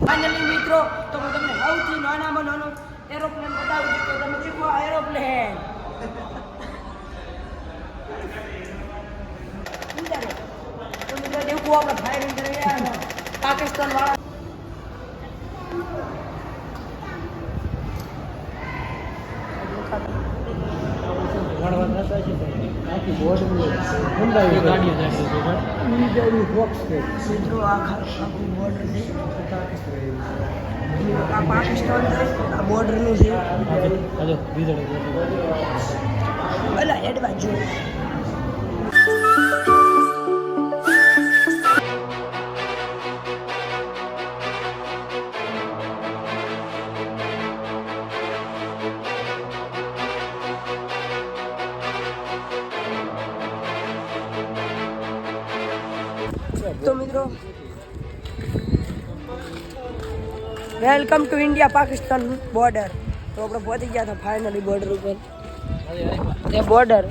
Finally મિત્રો તો હું તમને સૌથી નાનામાં નાનો એરોપ્લેન બતાવું છું. તો તમે શીખો એરોપ્લેન. તો મિત્રો દેખો આપણે ફાયરિંગ કરી રહ્યા છે પાકિસ્તાન વાળા. મિત્રો આ આખું બોર્ડર છે. આ પાકિસ્તાન છે, આ બોર્ડરનું છે. ભલા એડવાન્સ જો તો મિત્રો welcome to India Pakistan border. તો આપણે પહોંચી ગયા હતા ફાઇનલી બોર્ડર ઉપર. એ બોર્ડર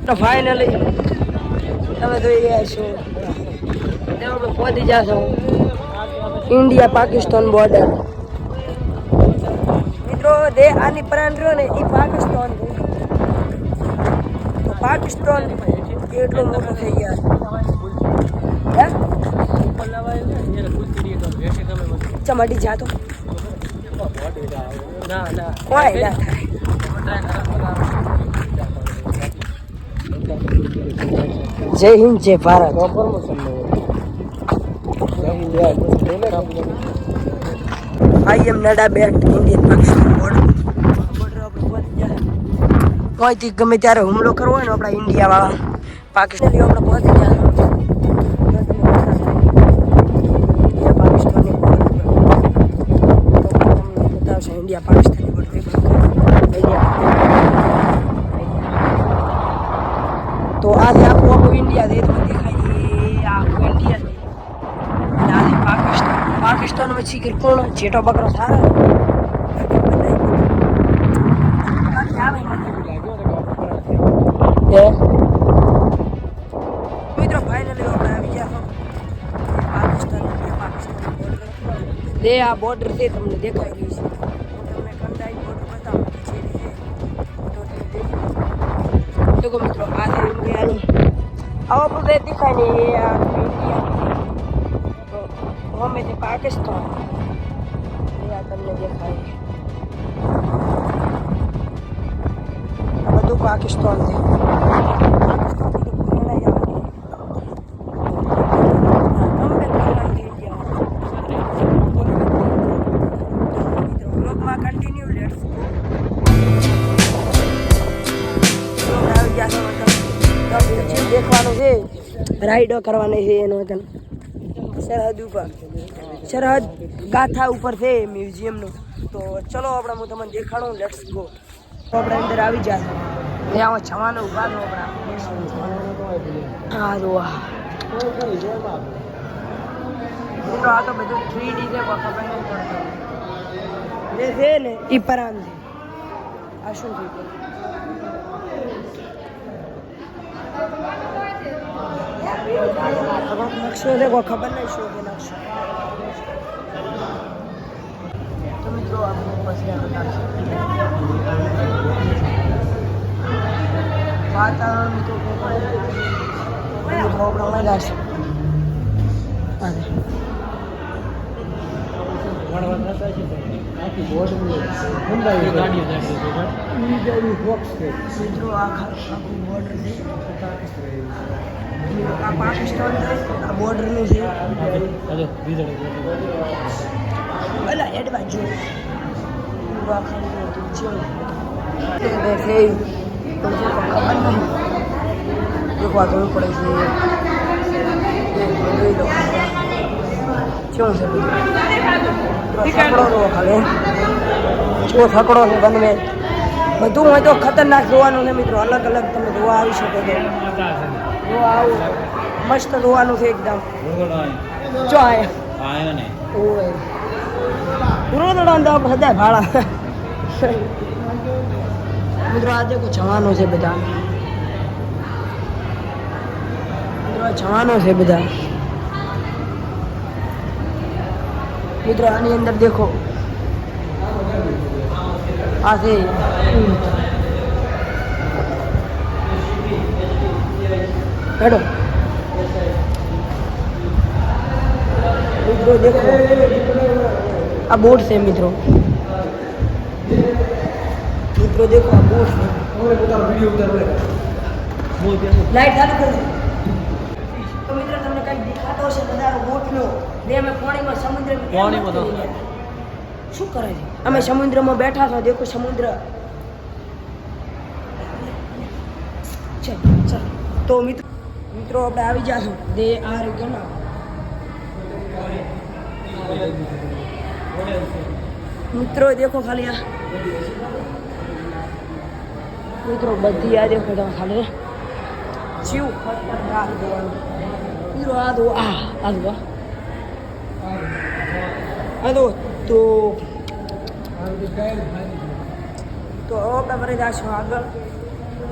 તો ફાઇનલી તમે જોઈ રહ્યા છો તે આપણે પહોંચી ગયા છો ઇન્ડિયા પાકિસ્તાન બોર્ડર. મિત્રો દે આની પ્રાંત રહ્યો ને એ પાકિસ્તાન છે. પાકિસ્તાન એટલો મોટો થઈ ગયા ચમાડી જાતો કોઈ ના થાય. જય હિન્દ જય ભારત. આઈ એમ નડા બેટ ઇન્ડિયન પાકિસ્તાન બોર્ડર. કોઈથી ગમે ત્યારે હુમલો કરવો હોય ને આપણા ઇન્ડિયા વાળા પાકિસ્તાન આપણે પહોંચી ગયા ઇન્ડિયા પાકિસ્તાનની બોર્ડર. તો આજે આખું ઇન્ડિયા છે દેખાય આખું ઇન્ડિયા છે. અને આજે પાકિસ્તાન પછી કોણ જેટો બકરો સારા મિત્રો ફાઇનલી આપણે આવી ગયા પાકિસ્તાન બોર્ડર. આ બોર્ડર છે તમને દેખાઈ રહ્યું છે. તમને કંડાઈ બોર્ડર બતાવું છે. તો મિત્રો આ છે ઇન્ડિયાની આવા બધે દેખાય ને એ આ ઇન્ડિયા અમે છે પાકિસ્તાન. આ તમને દેખાય બધું પાકિસ્તાન છે. દેખવાનું છે રાઈડો કરવાની છે એનો વતન સરહદ ઉપર સરહદ ગાથા ઉપર છે મ્યુઝિયમનું. તો ચલો આપણે હું તમને દેખાડું. Let's go. તો આપણે અંદર આવી જાય ત્યાં જવાનું ઉભા નો આપણા. હા જો મિત્રો આ તો બધું 3D છે ખબર નહીં પડતો જે છે ને એ પરાન છે. આ શું છે નકશો દેખો ખબર નહીં શું છે નકશો. તો મિત્રો આપણે પછી વાતાવરણ મિત્રો પ્રોબ્લેમ મળ્યા છે. મિત્રો આખું બોર્ડર છે. આ પાકિસ્તાન છે, આ બોર્ડરનું છે. ભલા એડવાન્સ જો દેખવા જોવું પડે છે. શું છે થકડો જો ખાલી જો થકડો છે બનવે બધું હોય તો ખતરનાક જોવાનું છે મિત્રો. અલગ અલગ તમે જોવા આવી શકો છો. જો આવું મસ્ત જોવાનું છે એકદમ. જો આયા ને પૂરો દડા બધા ભાડા મિત્રો. આજે કોઈ જવાનું છે બધા મિત્રો, જવાનું છે બધા. મિત્રો આની અંદર દેખો આ છે હેડો મિત્રો દેખો આ બોટ છે મિત્રો દેખો આ બોટ છે લાઈટ ચાલુ કરી તો મિત્રો તમને કઈ દેખાતો હશે નજારો બોટનો ને અમે પાણીમાં સમુદ્રમાં શું કરે છે અમે સમુદ્રમાં બેઠા છો દેખો સમુદ્ર ચાલ તો મિત્રો આપણે આવી જાશું દે આર ગણા મિત્રો દેખો ખાલી આ મિત્રો બધી આ દેખો તમે ખાલી જીવ ખતરનાક દેવાનું મિત્રો આ દો આ દો તો આપણે ફરી જઈશું આગળ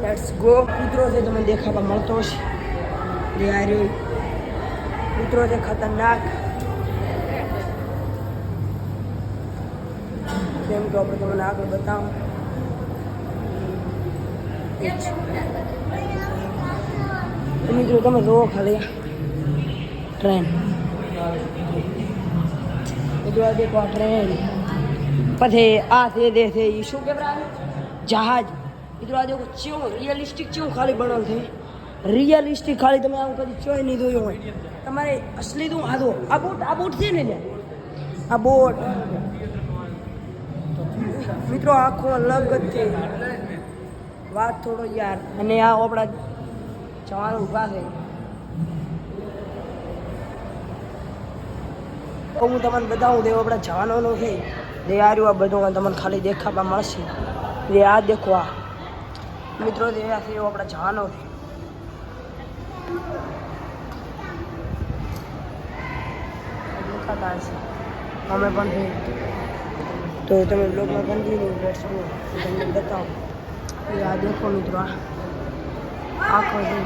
લેટ્સ ગો મિત્રો છે તમને દેખાવા મળતો હશે જે આ રહ્યો મિત્રો છે ખતરનાક જેમ કે આપણે તમને આગળ બતાવું મિત્રો તમે જુઓ ખાલી ટ્રેન મિત્રો આ દેખો આ ટ્રેન પછી આ છે દે છે એ શું કહેવાય જહાજ મિત્રો આ દેખો ચેવું રિયલિસ્ટિક ચેવું ખાલી બનેલ છે રિયલિસ્ટિક ખાલી તમે આવું કદી ચોય નહીં જોયું હોય તમારે અસલી તો આ બોટ છે ને આ બોટ મિત્રો આખો અલગ જ છે વાત થોડો યાર અને આ આપણા જવાનું ઊભા છે હું તમને બતાવું દેવો આપણા જવાનોનું છે જે આ રહ્યું આ બધું તમને ખાલી દેખાવા મળશે જે આ દેખો આ મિત્રો જે આ છે એવો આપણા જવાનો છે દેખાતા હશે અમે પણ છે તો તમે બ્લોગમાં કન્ટિન્યુ બેઠો તમને બતાવો એ આ દેખો મિત્રો આખો છે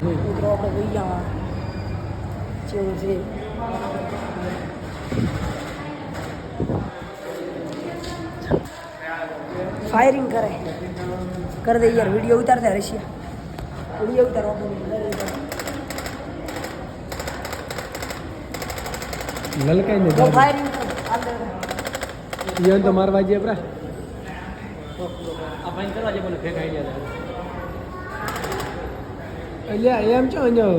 મિત્રો આપણે જોઈ જવા જેવું છે फायरिंग कर दे यार वीडियो उतारते हैं रशिया वीडियो उतारो ललका ही नहीं फायरिंग ये तो मारवा दिया प्रा अब इन करवा जे बोले फेंक आई जाता अल्या एम छो अनो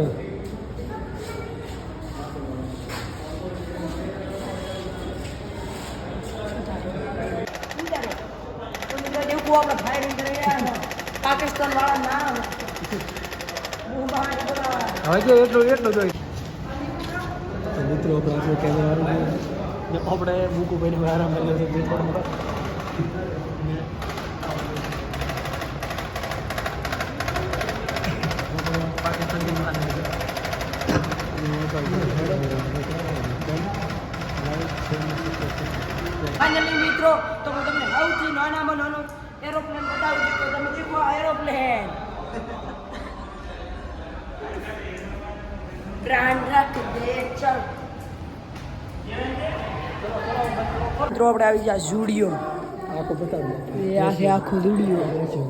फायरिंग करे पाकिस्तान वाला ना હવે કે એટલો જોઈ તો મિત્રો આપણે કેમેરા વાળું આપણે મૂકું ભાઈને આરામ કર્યો છે બે થોડો ફાઇનલી મિત્રો તો હું તમને સૌથી નાનામાં નાનો એરોપ્લેન બતાવું છું તો તમે દેખો આ એરોપ્લેન બ્રાન્ડ રાખ દે ચલ મિત્રો આપણે આવી જાય ઝુડિયો આખો બતાવો એ આ છે આખો ઝુડિયો તો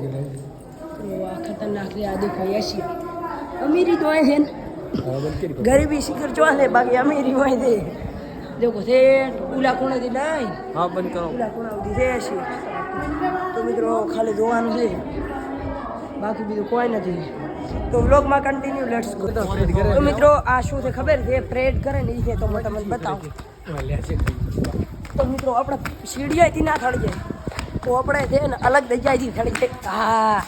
આ ખતરનાક છે આ દેખો એશિયા અમીરી તો અહીં છે ને ગરીબી શિખર જો છે બાકી અમીરી હોય છે देखो सेठ उला कोण दी नहीं हाँ बंद करो उला कोण दी છે તો મિત્રો ખાલી જોવાનું છે બાકી બીજું કોઈ નથી તો વ્લોગમાં કન્ટિન્યુ લેટ્સ ગો તો મિત્રો આ શું છે ખબર છે પ્રેડ કરે ને એ છે તો હું તમને બતાવું તો મિત્રો આપણે સીડીઆઈથી ના થડી જાય તો આપણે છે ને અલગ જગ્યાએથી થડી જાય હા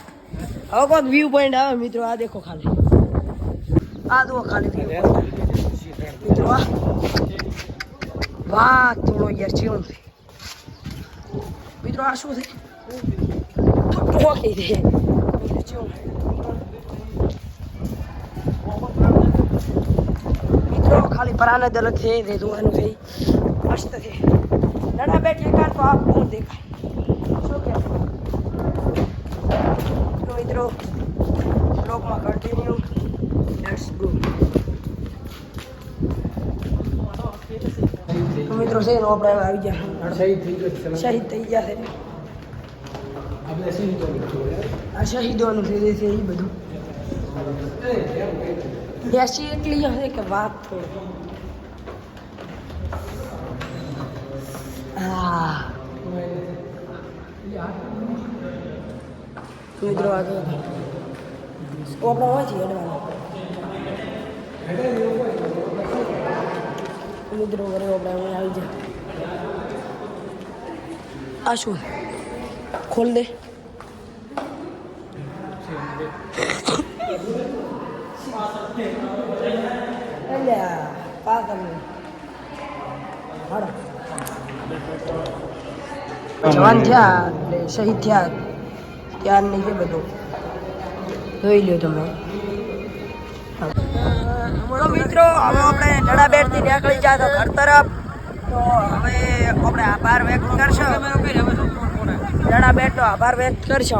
હવે કોઈક વ્યૂ પોઈન્ટ આવે મિત્રો આ દેખો ખાલી આ જુઓ ખાલી મિત્રો આ વાહ થોડો યાર ચેવું છે મિત્રો આ શું છે ઠોકી છે મિત્રો ખાલી પરાને દલત છે જે જોવાનું છે મસ્ત છે લડા બેઠે કાઢ તો આપ કોણ દેખાય શું કે તો મિત્રો બ્લોગમાં કન્ટિન્યુ લેટ્સ ગો તો મિત્રો છે એનો આપણે આવી ગયા શહીદ થઈ ગયો છે શહીદ થઈ ગયા છે આપણે શહીદોનું આ શહીદોનું છે એ બધું બેસી એટલી હશે કે વાત થોડી હા મિત્રો આગળ આપણે હોય છે હેડવાનું મિત્રો ઘરે આપણે આવી જાય આ શું ખોલ દે જવાન થયા એટલે શહીદ થયા ત્યાર નહીં છે બધું જોઈ લ્યો તમે મિત્રો હવે આપણે નડાબેટથી નીકળી જાય તો ઘર તરફ તો હવે આપણે આભાર વ્યક્ત કરશો નડાબેટનો આભાર વ્યક્ત કરશો